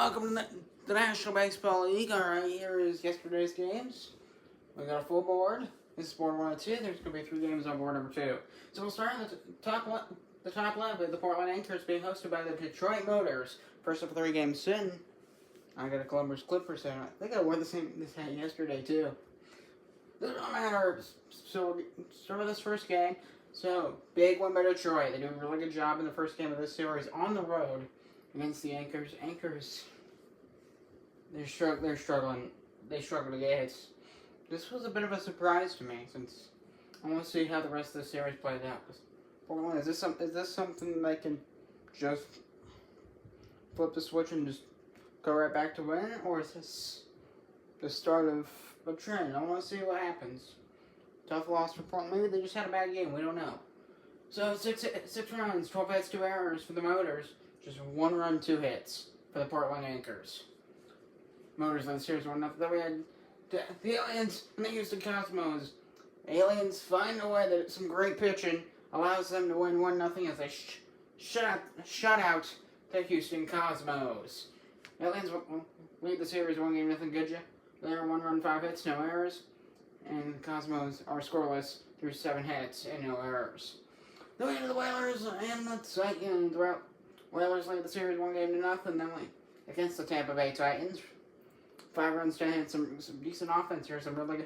Welcome to the National Baseball League. Alright, here is yesterday's games. We got a full board. This is board 1 and 2. There's going to be 3 games on board number 2. So we'll start at the top left with the Portland Anchors being hosted by the Detroit Motors. First of 3 games in. I got a Columbus Clippers in. I think I wore this hat yesterday too. This don't matter. So we'll start with this first game. So, big win by Detroit. They do a really good job in the first game of this series on the road against the Anchors. Anchors, they're struggling. They struggle to get hits. This was a bit of a surprise to me, since I want to see how the rest of the series played out. Portland, is this something they can just flip the switch and just go right back to winning, or is this the start of a trend? I want to see what happens. Tough loss for Portland. Maybe they just had a bad game. We don't know. So, 6 runs, 12 hits, 2 errors for the Motors. Just 1 run, 2 hits for the Portland Anchors. Motors in the series 1-0. Then we had the Aliens and the Houston Cosmos. Aliens find a way that some great pitching allows them to win 1-0 as they shut out the Houston Cosmos. Aliens will lead the series 1-0. Good job. They're 1 run, 5 hits, no errors. And the Cosmos are scoreless through 7 hits and no errors. Then we had the Whalers and the Titans. Whalers lead the series 1-0. Then against the Tampa Bay Titans. 5 runs, 10 hits, some decent offense here. Some really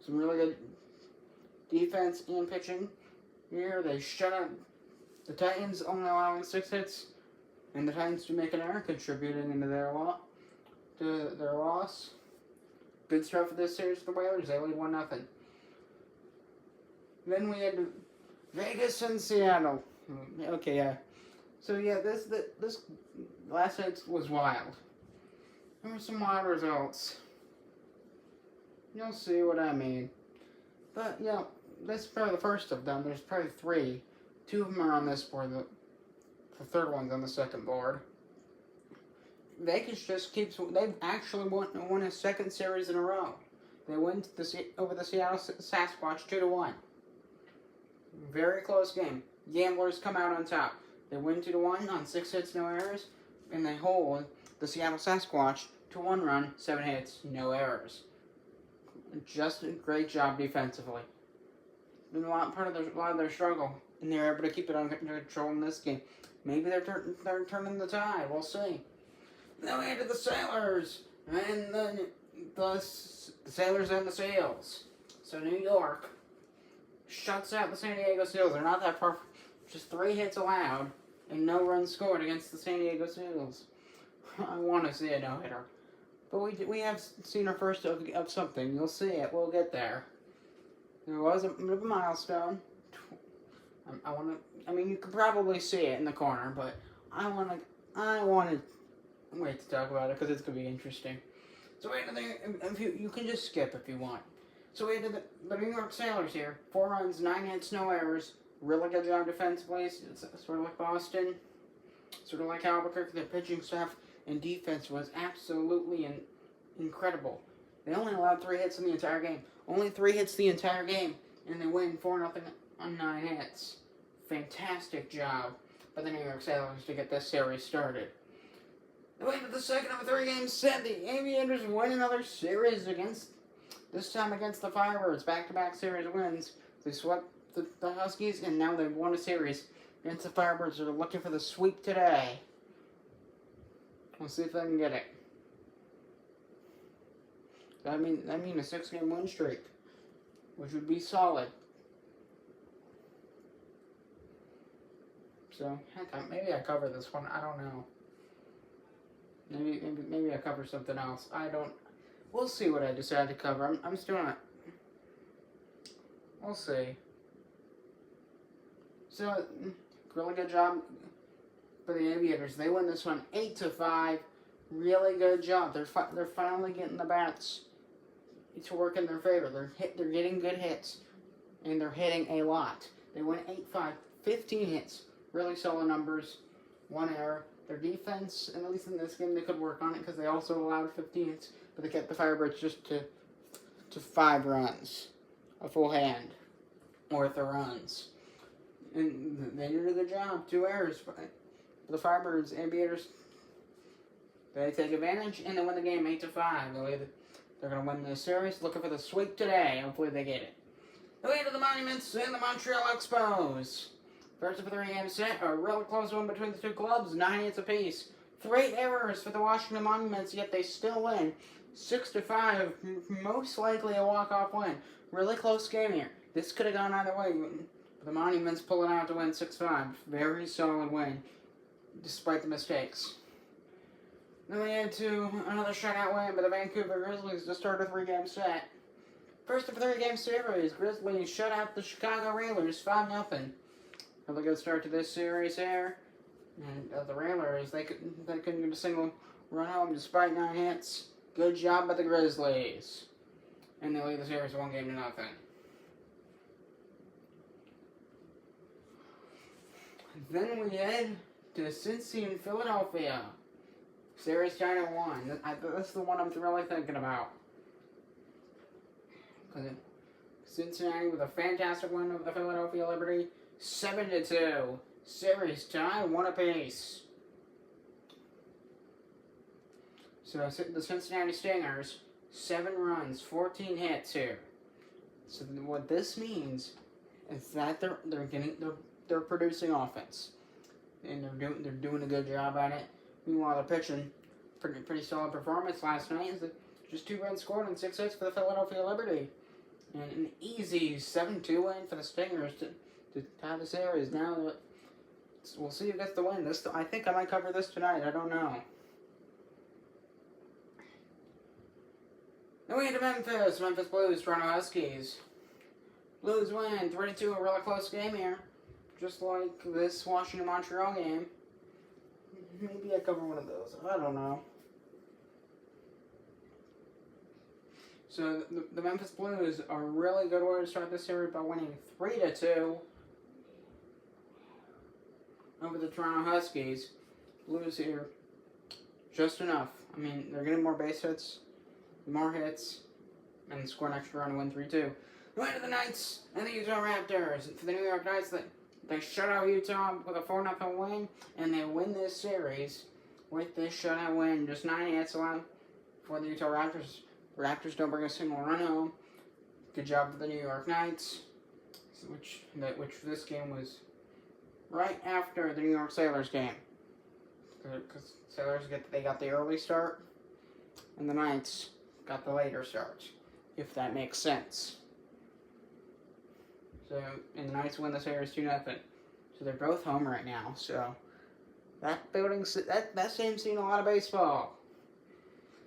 good defense and pitching here. They shut out the Titans, only allowing 6 hits, and the Titans do make an error, contributing into their loss. Good start for this series for the Whalers. They lead 1-0. Then we had Vegas and Seattle. Okay, yeah. So yeah, this last night was wild. There were some wild results. You'll see what I mean. But yeah, this is probably the first of them. There's probably 3. 2 of them are on this board. The third one's on the second board. Vegas just keeps. They've actually won a second series in a row. They win over the Seattle Sasquatch 2-1. Very close game. Gamblers come out on top. They win 2-1 on 6 hits, no errors, and they hold the Seattle Sasquatch to 1 run, 7 hits, no errors. Just a great job defensively. Been a lot of their struggle, and they're able to keep it under control in this game. Maybe they're turning the tide. We'll see. Then we had the Sailors and the Sailors and the Sails. So New York shuts out the San Diego Seals. They're not that far. Just 3 hits allowed and no runs scored against the San Diego Seals. I want to see a no-hitter. But we have seen our first of something. You'll see it. We'll get there. There was a bit of a milestone. I mean, you could probably see it in the corner, but I want to wait to talk about it because it's going to be interesting. So you can just skip if you want. So we had the New York Sailors here. 4 runs, 9 hits, no errors. Really good job defensively. It's sort of like Boston. Sort of like Albuquerque. The pitching staff and defense was absolutely incredible. They only allowed 3 hits in the entire game. Only 3 hits the entire game. And they win 4-0 on 9 hits. Fantastic job by the New York Sailors to get this series started. They went to the second of a 3-game set. The Aviators win another series this time against the Firebirds. Back-to-back series wins. They swept the Huskies, and now they've won a series against the Firebirds. They're looking for the sweep today. We'll see if they can get it. I mean a 6-game win streak, which would be solid. So, heck, maybe I cover this one. I don't know. Maybe I cover something else. We'll see what I decide to cover. I'm still not. We'll see. So, really good job for the Aviators. They win this one 8-5. Really good job. They're finally getting the bats to work in their favor. They're getting good hits, and they're hitting a lot. They win 8-5, 15 hits. Really solid numbers. 1 error. Their defense, at least in this game, they could work on it because they also allowed 15 hits, but they kept the Firebirds just to 5 runs, a full hand worth of runs. And they did a good job. 2 errors. The Firebirds, Aviators They take advantage and they win the game 8-5. They're going to win this series. Looking for the sweep today. Hopefully they get it. The way to the Monuments and the Montreal Expos. First of a 3-game set, a really close one between the two clubs, 9 hits apiece. 3 errors for the Washington Monuments, yet they still win. 6-5, most likely a walk-off win. Really close game here. This could have gone either way, but the Monuments pulling out to win 6-5. Very solid win, despite the mistakes. Then we head to another shutout win by the Vancouver Grizzlies to start a 3-game set. First of a 3-game series, Grizzlies shut out the Chicago Railers 5-0. Really good start to this series here. And the Railers, they couldn't get a single run home despite 9 hits. Good job by the Grizzlies. And they lead the series 1-0. Then we head to Cincy and Philadelphia. Series tied at 1. That's the one I'm really thinking about. Cincinnati with a fantastic win over the Philadelphia Liberty. 7-2. Series tie, 1 apiece. So the Cincinnati Stingers, 7 runs, 14 hits here. So what this means is that they're producing offense, and they're doing a good job at it. Meanwhile, they're pitching pretty solid performance last night. Just 2 runs scored and 6 hits for the Philadelphia Liberty, and an easy 7-2 win for the Stingers to tie the series. Now we'll see who gets the win. I think I might cover this tonight. I don't know. Then we head to Memphis. Memphis Blues, Toronto Huskies. Blues win 3-2, a really close game here. Just like this Washington-Montreal game. Maybe I cover one of those. I don't know. So the Memphis Blues are a really good way to start this series by winning 3-2 over the Toronto Huskies. Blues here, just enough. I mean, they're getting more base hits, more hits, and score an extra run to win 3-2. Going to the Knights and the Utah Raptors. For the New York Knights, they shut out Utah with a 4-0 win, and they win this series with this shutout win. Just 9 hits allowed for the Utah Raptors. The Raptors don't bring a single run home. Good job for the New York Knights, which this game was right after the New York Sailors game, because Sailors got the early start, and the Knights got the later start, if that makes sense. So, and the Knights win the series 2-0. So they're both home right now. So that stadium's seen a lot of baseball.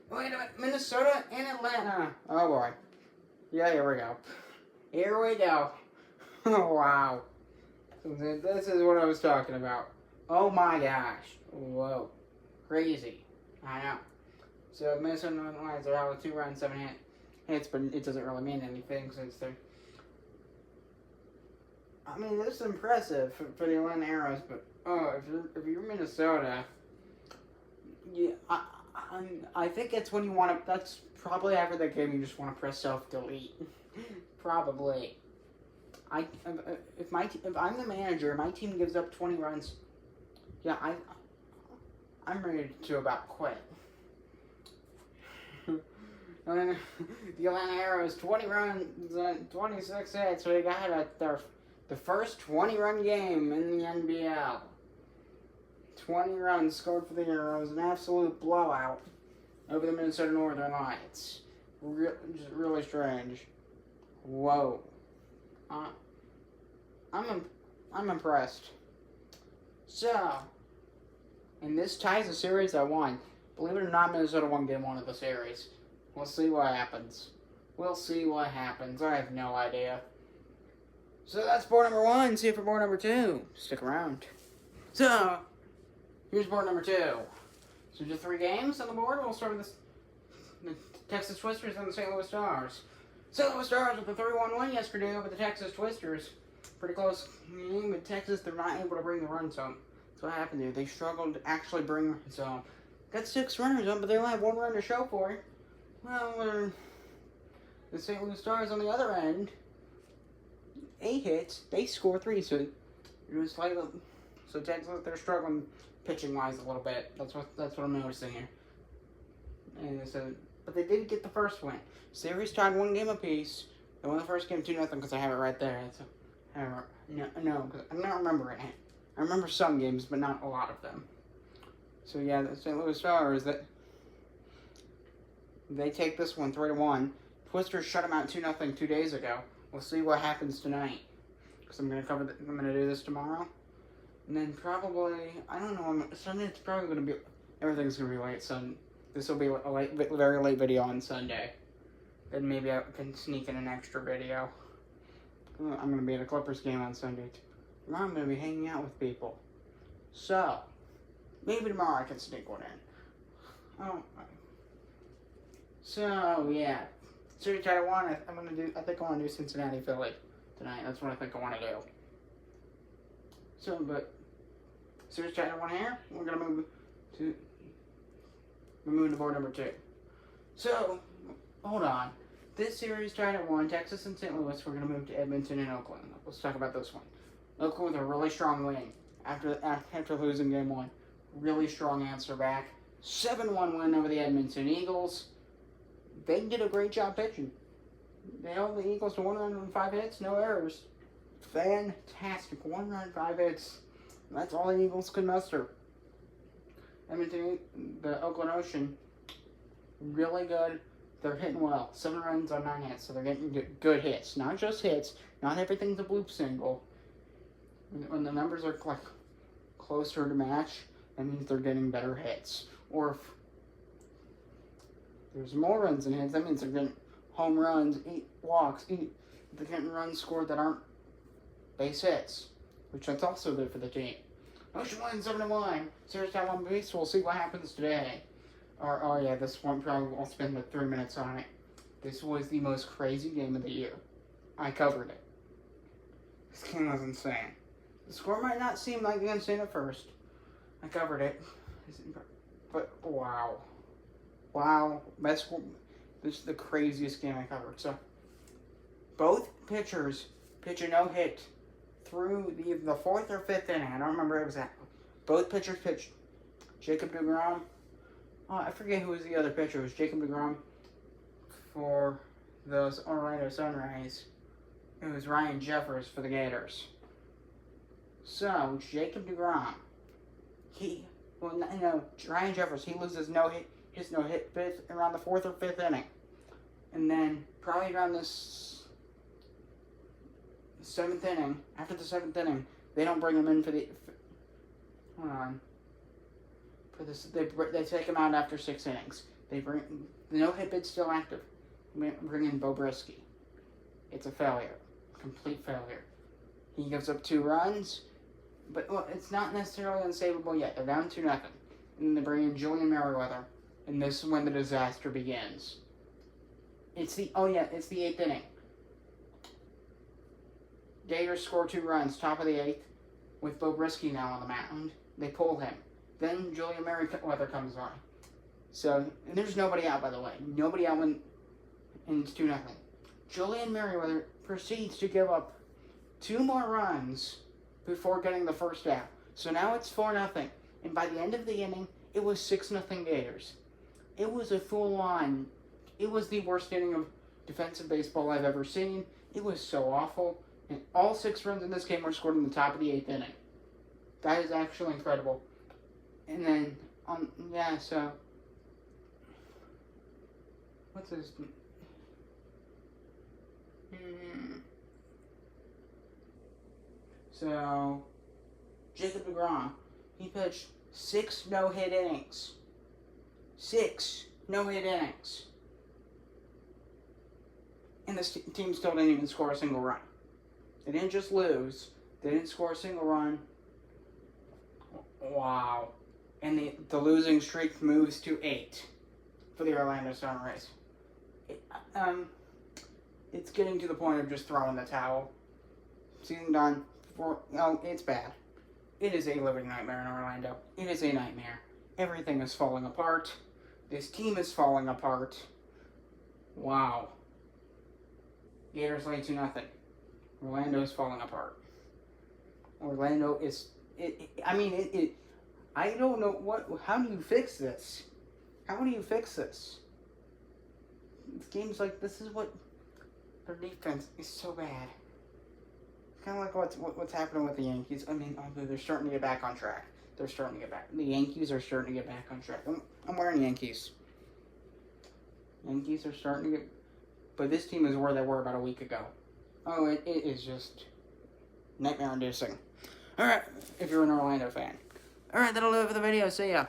Wait a minute, Minnesota and Atlanta. Oh boy. Yeah, here we go. Here we go. Oh wow. This is what I was talking about. Oh my gosh. Whoa. Crazy. I know. So Minnesota and Atlanta are out with 2 runs, 7 hits, but it doesn't really mean anything since they're. I mean, this is impressive for the Atlanta Arrows, but if you're Minnesota, yeah, I think it's when you want to. That's probably after that game you just want to press self-delete. Probably. If I'm the manager, my team gives up 20 runs. Yeah, I'm ready to about quit. And then the Atlanta Arrows, 20 runs, 26 hits. So they got the first 20-run game in the NBL. 20 runs scored for the Arrows, an absolute blowout over the Minnesota Northern Lights. Just really strange. Whoa. I'm impressed. So, and this ties the series at 1. Believe it or not, Minnesota won game 1 of the series. We'll see what happens. I have no idea. So that's board number 1. See you for board number 2. Stick around. So, here's board number 2. So just 3 games on the board. We'll start with the Texas Twisters and the St. Louis Stars. St. Louis Stars with a 3-1 win yesterday over the Texas Twisters. Pretty close game with Texas. They're not able to bring the runs home. That's what happened there. They struggled to actually bring runs home. Got 6 runners up, but they only have 1 run to show for it. Well, the St. Louis Stars on the other end, 8 hits, they score 3, so it was like, so Texas, they're struggling pitching wise a little bit. That's what I'm noticing here. And so, but they did get the first win. Series tied 1 game apiece. They won the first game 2-0 because I have it right there. It's no, because I'm not remembering it. I remember some games, but not a lot of them. So yeah, the St. Louis Stars, that they take this one 3-1. Twisters shut them out 2-0 2 days ago. We'll see what happens tonight. Because I'm gonna do this tomorrow. And then probably, I don't know, Sunday it's probably gonna be, everything's gonna be late Sunday. This will be a very late video on Sunday. Then maybe I can sneak in an extra video. I'm going to be at a Clippers game on Sunday. Tomorrow I'm going to be hanging out with people. So, maybe tomorrow I can sneak one in. Oh. So, yeah. Series title 1, I think I want to do Cincinnati, Philly tonight. That's what I think I want to do. So, but, Series title 1 here, we're going to move to... We're moving to board number 2. So, hold on. This series tied at 1, Texas and St. Louis. We're going to move to Edmonton and Oakland. Let's talk about this one. Oakland with a really strong win after losing game 1. Really strong answer back. 7-1 win over the Edmonton Eagles. They did a great job pitching. They held the Eagles to 1 run and 5 hits, no errors. Fantastic. 1 run, 5 hits. That's all the Eagles could muster. Edmonton, the Oakland Ocean, really good. They're hitting well. 7 runs on 9 hits, so they're getting good hits. Not just hits. Not everything's a bloop single. When the numbers are like closer to match, that means they're getting better hits. Or if there's more runs and hits, that means they're getting home runs, 8 walks, they're getting runs scored that aren't base hits, which that's also good for the team. Ocean wins 7-1. Series tied 1 apiece. We'll see what happens today. Oh yeah, this one probably I'll spend like 3 minutes on it. This was the most crazy game of the year. I covered it. This game was insane. The score might not seem like insane at first. I covered it. But wow. Wow. This is the craziest game I covered. So, both pitchers pitch a no-hit through the 4th or 5th inning. I don't remember exactly. Both pitchers pitched. Jacob deGrom. Oh, I forget who was the other pitcher. It was Jacob deGrom for the Orlando Sunrays. It was Ryan Jeffers for the Gators. So, Jacob deGrom, Ryan Jeffers, he loses his no-hit around the 4th or 5th inning. And then, probably around this 7th inning, after the 7th inning, they don't bring him in for the... Hold on. They take him out after 6 innings. They bring the no-hit bid's still active. Bring in Bobrisky. It's a failure, complete failure. He gives up 2 runs, but it's not necessarily unsavable yet. They're down 2-0, and they bring in Julian Merriweather, and this is when the disaster begins. It's the 8th inning. Gators score 2 runs, top of the 8th, with Bobrisky now on the mound. They pull him. Then Julian Merriweather comes on. So, and there's nobody out, by the way. Nobody out and it's 2-0. Julian Merriweather proceeds to give up 2 more runs before getting the first out. So now it's 4-0. And by the end of the inning, it was 6-0 Gators. It was a full-on... It was the worst inning of defensive baseball I've ever seen. It was so awful. And all 6 runs in this game were scored in the top of the 8th inning. That is actually incredible. And then, so... What's his... So, Jacob deGrom, he pitched 6 no-hit innings. 6 no-hit innings. And this team still didn't even score a single run. They didn't just lose. They didn't score a single run. Wow. And the losing streak moves to 8 for the Orlando Sunrays. It's getting to the point of just throwing the towel. Season done. It's bad. It is a living nightmare in Orlando. It is a nightmare. Everything is falling apart. This team is falling apart. Wow. Gators lead 2-0. Orlando is falling apart. Orlando is... I don't know how do you fix this? How do you fix this? Games like this is what their defense is so bad. Kind of like what's happening with the Yankees. I mean, they're starting to get back on track. They're starting to get back. The Yankees are starting to get back on track. I'm wearing Yankees. Yankees are starting to get... But this team is where they were about a week ago. Oh, it is just nightmare-inducing. Alright, if you're an Orlando fan. Alright, that'll do it for the video. See ya.